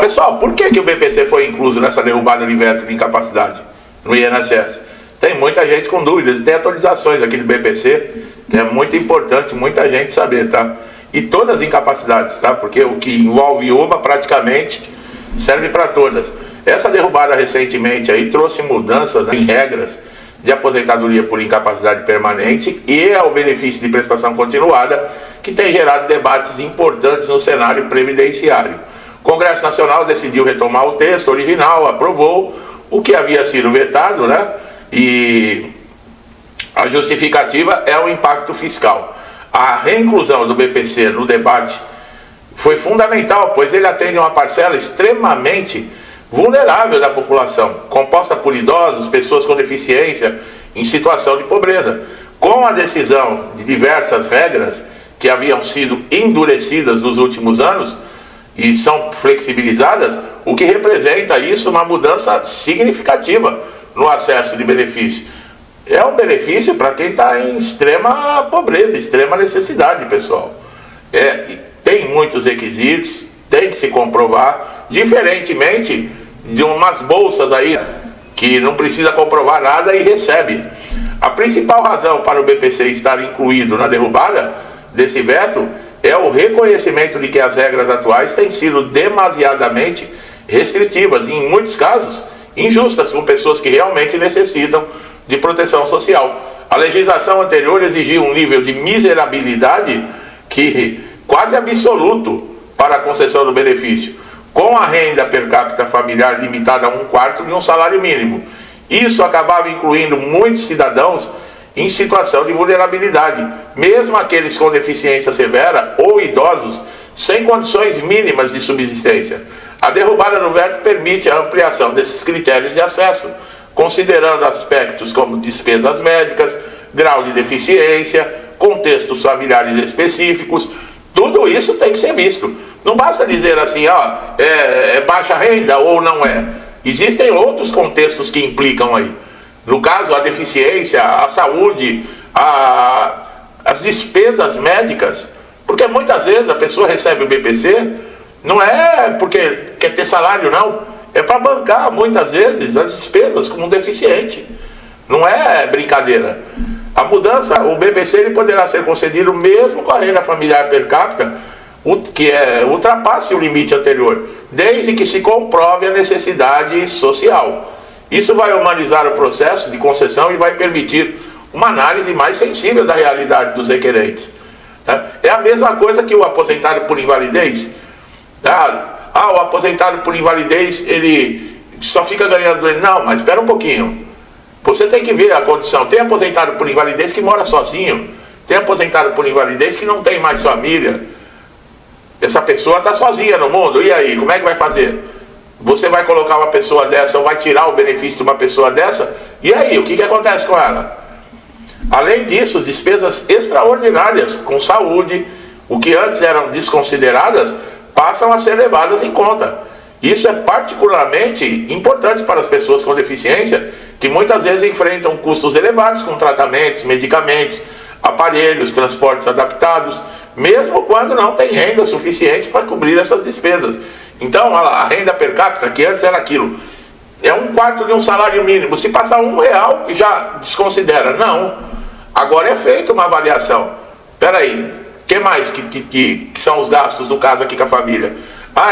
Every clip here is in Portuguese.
Pessoal, por que o BPC foi incluso nessa derrubada de veto de incapacidade no INSS? Tem muita gente com dúvidas, tem atualizações aqui do BPC, que é muito importante muita gente saber, tá? E todas as incapacidades, tá? Porque o que envolve uma praticamente serve para todas. Essa derrubada recentemente aí trouxe mudanças em regras de aposentadoria por incapacidade permanente e ao benefício de prestação continuada, que tem gerado debates importantes no cenário previdenciário. O Congresso Nacional decidiu retomar o texto original, aprovou o que havia sido vetado, né? E a justificativa é o impacto fiscal. A reinclusão do BPC no debate foi fundamental, pois ele atende uma parcela extremamente vulnerável da população, composta por idosos, pessoas com deficiência em situação de pobreza. Com a decisão de diversas regras que haviam sido endurecidas nos últimos anos e são flexibilizadas, o que representa isso uma mudança significativa no acesso de benefício. É um benefício para quem está em extrema pobreza, extrema necessidade, pessoal. Tem muitos requisitos, tem que se comprovar, diferentemente de umas bolsas aí que não precisa comprovar nada e recebe. A principal razão para o BPC estar incluído na derrubada desse veto é o reconhecimento de que as regras atuais têm sido demasiadamente restritivas e, em muitos casos, injustas com pessoas que realmente necessitam de proteção social. A legislação anterior exigia um nível de miserabilidade que quase absoluto para a concessão do benefício, com a renda per capita familiar limitada a 1/4 de um salário mínimo. Isso acabava incluindo muitos cidadãos em situação de vulnerabilidade, mesmo aqueles com deficiência severa ou idosos sem condições mínimas de subsistência. A derrubada do veto permite a ampliação desses critérios de acesso, considerando aspectos como despesas médicas, grau de deficiência, contextos familiares específicos. Tudo isso tem que ser visto. Não basta dizer assim, é baixa renda ou não é. Existem outros contextos que implicam aí. No caso, a deficiência, a saúde, as despesas médicas. Porque muitas vezes a pessoa recebe o BPC, não é porque quer ter salário, não. É para bancar, muitas vezes, as despesas como um deficiente. Não é brincadeira. A mudança, o BPC ele poderá ser concedido mesmo com a renda familiar per capita, que ultrapasse o limite anterior, desde que se comprove a necessidade social. Isso vai humanizar o processo de concessão e vai permitir uma análise mais sensível da realidade dos requerentes. É a mesma coisa que o aposentado por invalidez. O aposentado por invalidez, ele só fica ganhando... Não, mas espera um pouquinho. Você tem que ver a condição. Tem aposentado por invalidez que mora sozinho. Tem aposentado por invalidez que não tem mais família. Essa pessoa está sozinha no mundo. E aí, como é que vai fazer? Você vai colocar uma pessoa dessa ou vai tirar o benefício de uma pessoa dessa? E aí, o que acontece com ela? Além disso, despesas extraordinárias com saúde, o que antes eram desconsideradas, passam a ser levadas em conta. Isso é particularmente importante para as pessoas com deficiência, que muitas vezes enfrentam custos elevados com tratamentos, medicamentos, aparelhos, transportes adaptados, mesmo quando não tem renda suficiente para cobrir essas despesas. Então, a renda per capita, que antes era aquilo, é 1/4 de um salário mínimo. Se passar R$1, já desconsidera. Não. Agora é feita uma avaliação. Espera aí, o que mais que são os gastos, no caso aqui com a família?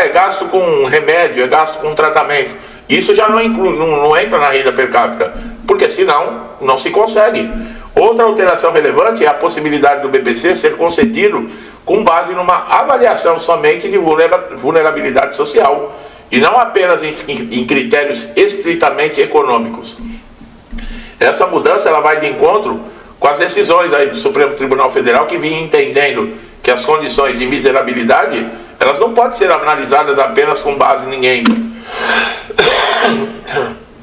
É gasto com remédio, é gasto com tratamento. Isso já não entra na renda per capita, porque senão não se consegue. Outra alteração relevante é a possibilidade do BPC ser concedido com base numa avaliação somente de vulnerabilidade social e não apenas em critérios estritamente econômicos. Essa mudança ela vai de encontro com as decisões aí do Supremo Tribunal Federal, que vinha entendendo que as condições de miserabilidade elas não podem ser analisadas apenas com base em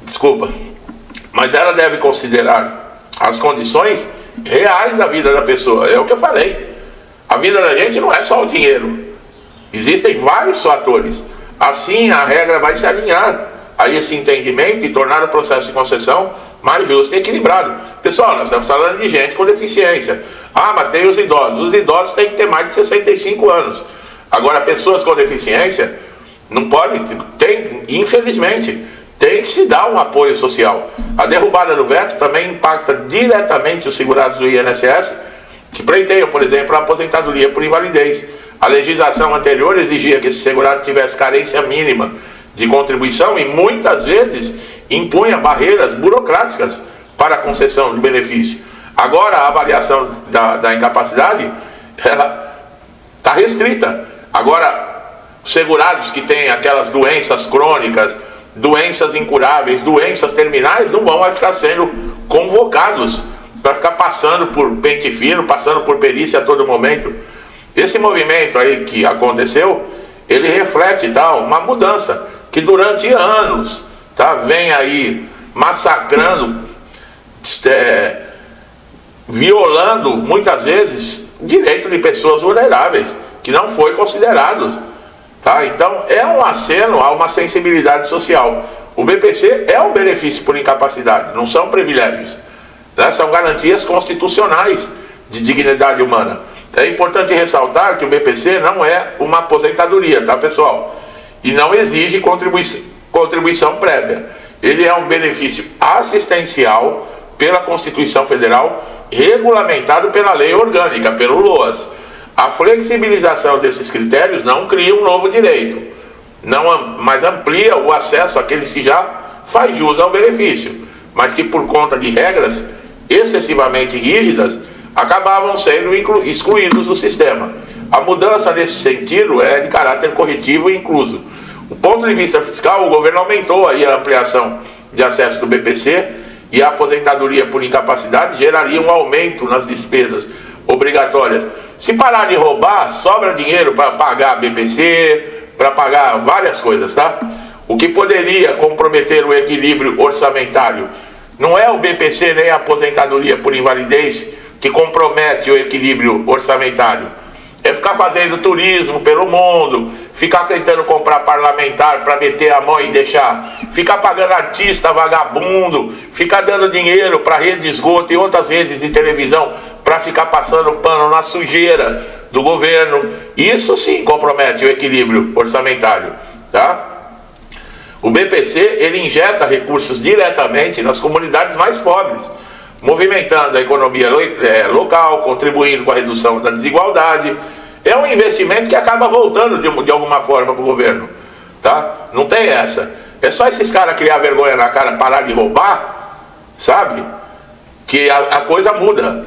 desculpa, mas ela deve considerar as condições reais da vida da pessoa. É o que eu falei. A vida da gente não é só o dinheiro. Existem vários fatores. Assim, a regra vai se alinhar a esse entendimento e tornar o processo de concessão mais justo e equilibrado. Pessoal, nós estamos falando de gente com deficiência. Mas tem os idosos. Os idosos têm que ter mais de 65 anos. Agora, pessoas com deficiência, Não pode, infelizmente, tem que se dar um apoio social. A derrubada do veto também impacta diretamente os segurados do INSS, que pleiteiam, por exemplo, a aposentadoria por invalidez. A legislação anterior exigia que esse segurado tivesse carência mínima de contribuição e muitas vezes impunha barreiras burocráticas para a concessão de benefício. Agora a avaliação da incapacidade, ela está restrita. Agora, os segurados que têm aquelas doenças crônicas, doenças incuráveis, doenças terminais, não vão mais ficar sendo convocados para ficar passando por pente fino, passando por perícia a todo momento. Esse movimento aí que aconteceu, ele reflete uma mudança que durante anos vem aí massacrando, violando muitas vezes direito de pessoas vulneráveis, que não foi considerados. Então é um aceno a uma sensibilidade social. O BPC é um benefício por incapacidade, não são privilégios, né? São garantias constitucionais de dignidade humana. É importante ressaltar que o BPC não é uma aposentadoria, pessoal? E não exige contribuição prévia. Ele é um benefício assistencial pela Constituição Federal, regulamentado pela lei orgânica, pelo LOAS. A flexibilização desses critérios não cria um novo direito, mas amplia o acesso àqueles que já faz jus ao benefício, mas que por conta de regras excessivamente rígidas, acabavam sendo excluídos do sistema. A mudança nesse sentido é de caráter corretivo e incluso. Do ponto de vista fiscal, o governo aumentou aí a ampliação de acesso do BPC e a aposentadoria por incapacidade geraria um aumento nas despesas obrigatórias. Se parar de roubar, sobra dinheiro para pagar BPC, para pagar várias coisas, O que poderia comprometer o equilíbrio orçamentário não é o BPC nem a aposentadoria por invalidez que compromete o equilíbrio orçamentário. É ficar fazendo turismo pelo mundo, ficar tentando comprar parlamentar para meter a mão e deixar, ficar pagando artista vagabundo, ficar dando dinheiro para rede de esgoto e outras redes de televisão para ficar passando pano na sujeira do governo. Isso sim compromete o equilíbrio orçamentário, O BPC, ele injeta recursos diretamente nas comunidades mais pobres, movimentando a economia local, contribuindo com a redução da desigualdade. É um investimento que acaba voltando de alguma forma para o governo, Não tem essa. É só esses caras criar vergonha na cara, parar de roubar, que a coisa muda.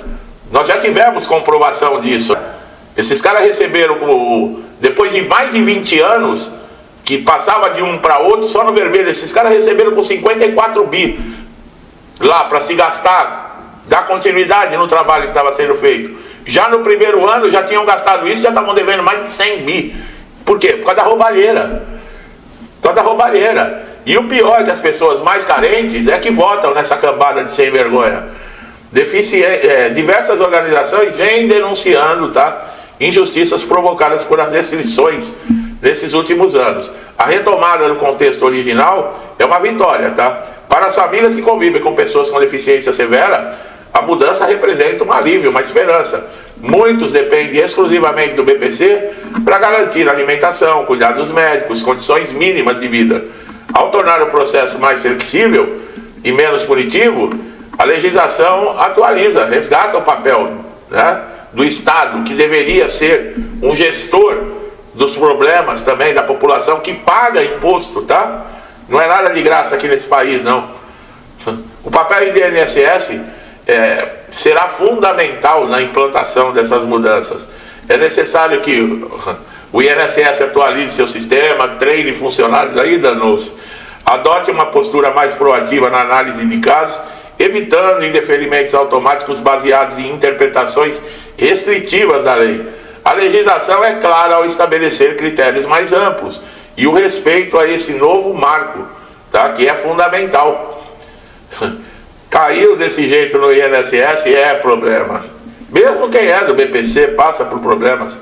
Nós já tivemos comprovação disso. Esses caras receberam, depois de mais de 20 anos, que passava de um para outro só no vermelho, esses caras receberam com 54 bi lá para se gastar, dar continuidade no trabalho que estava sendo feito. Já no primeiro ano já tinham gastado isso, já estavam devendo mais de 100 bi. Por quê? Por causa da roubalheira. Por causa da roubalheira. E o pior é que as pessoas mais carentes é que votam nessa cambada de sem vergonha. Diversas organizações vêm denunciando injustiças provocadas por as restrições nesses últimos anos. A retomada no contexto original é uma vitória, Para as famílias que convivem com pessoas com deficiência severa, a mudança representa um alívio, uma esperança. Muitos dependem exclusivamente do BPC para garantir alimentação, cuidados médicos, condições mínimas de vida. Ao tornar o processo mais flexível e menos punitivo, a legislação atualiza, resgata o papel do Estado, que deveria ser um gestor dos problemas também da população que paga imposto, Não é nada de graça aqui nesse país, não. O papel do INSS será fundamental na implantação dessas mudanças. É necessário que o INSS atualize seu sistema, treine funcionários, aí danou-se. Adote uma postura mais proativa na análise de casos, evitando indeferimentos automáticos baseados em interpretações restritivas da lei. A legislação é clara ao estabelecer critérios mais amplos e o respeito a esse novo marco, que é fundamental. Caiu desse jeito no INSS é problema. Mesmo quem é do BPC passa por problemas,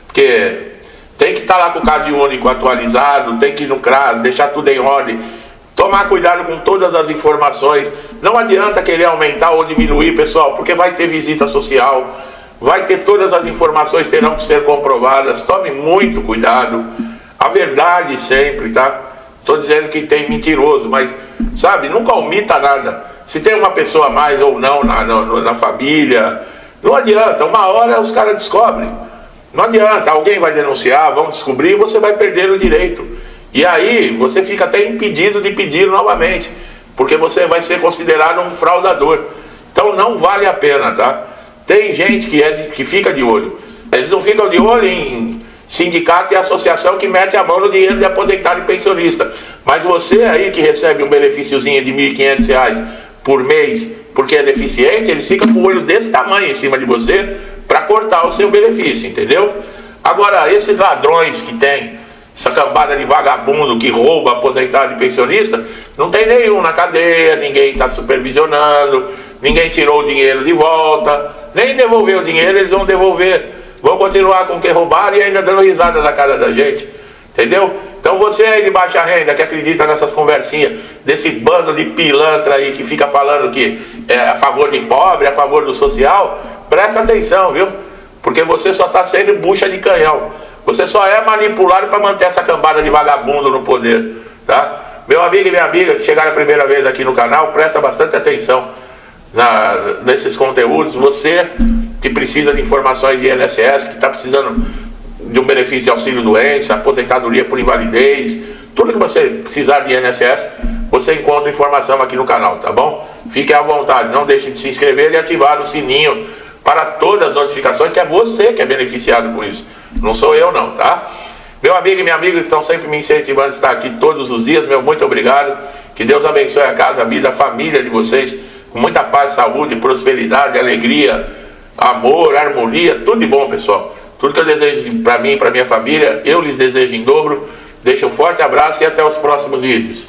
porque tem que estar lá com o CAD único atualizado, tem que ir no CRAS, deixar tudo em ordem, tomar cuidado com todas as informações. Não adianta querer aumentar ou diminuir, pessoal, porque vai ter visita social, vai ter todas as informações terão que ser comprovadas. Tome muito cuidado. a verdade sempre, tá? Estou dizendo que tem mentiroso, mas, sabe, nunca omita nada. Se tem uma pessoa a mais ou não na família, não adianta, uma hora os caras descobrem. Não adianta, alguém vai denunciar, vão descobrir e você vai perder o direito. E aí você fica até impedido de pedir novamente, porque você vai ser considerado um fraudador. Então não vale a pena, tá? Tem gente que fica de olho. Eles não ficam de olho em sindicato e associação que mete a mão no dinheiro de aposentado e pensionista. Mas você aí que recebe um benefíciozinho de R$ 1.500 por mês porque é deficiente, eles ficam com o olho desse tamanho em cima de você para cortar o seu benefício, entendeu? Agora, esses ladrões que tem, essa cambada de vagabundo que rouba aposentado e pensionista, não tem nenhum na cadeia, ninguém está supervisionando, ninguém tirou o dinheiro de volta, nem devolveu o dinheiro, eles vão devolver, vão continuar com o que roubaram e ainda dando risada na cara da gente, entendeu? Então você aí de baixa renda que acredita nessas conversinhas desse bando de pilantra aí que fica falando que é a favor de pobre, a favor do social, presta atenção, viu? Porque você só está sendo bucha de canhão. Você só é manipulado para manter essa cambada de vagabundo no poder, tá? Meu amigo e minha amiga que chegaram a primeira vez aqui no canal, presta bastante atenção nesses conteúdos. Você que precisa de informações de INSS, que está precisando de um benefício de auxílio-doença, aposentadoria por invalidez, tudo que você precisar de INSS, você encontra informação aqui no canal, tá bom? Fique à vontade, não deixe de se inscrever e ativar o sininho para todas as notificações, que é você que é beneficiado com isso, não sou eu não, tá? Meu amigo e minha amiga que estão sempre me incentivando a estar aqui todos os dias, meu muito obrigado, que Deus abençoe a casa, a vida, a família de vocês, com muita paz, saúde, prosperidade, alegria, amor, harmonia, tudo de bom, pessoal. Tudo que eu desejo para mim e para minha família, eu lhes desejo em dobro. Deixo um forte abraço e até os próximos vídeos.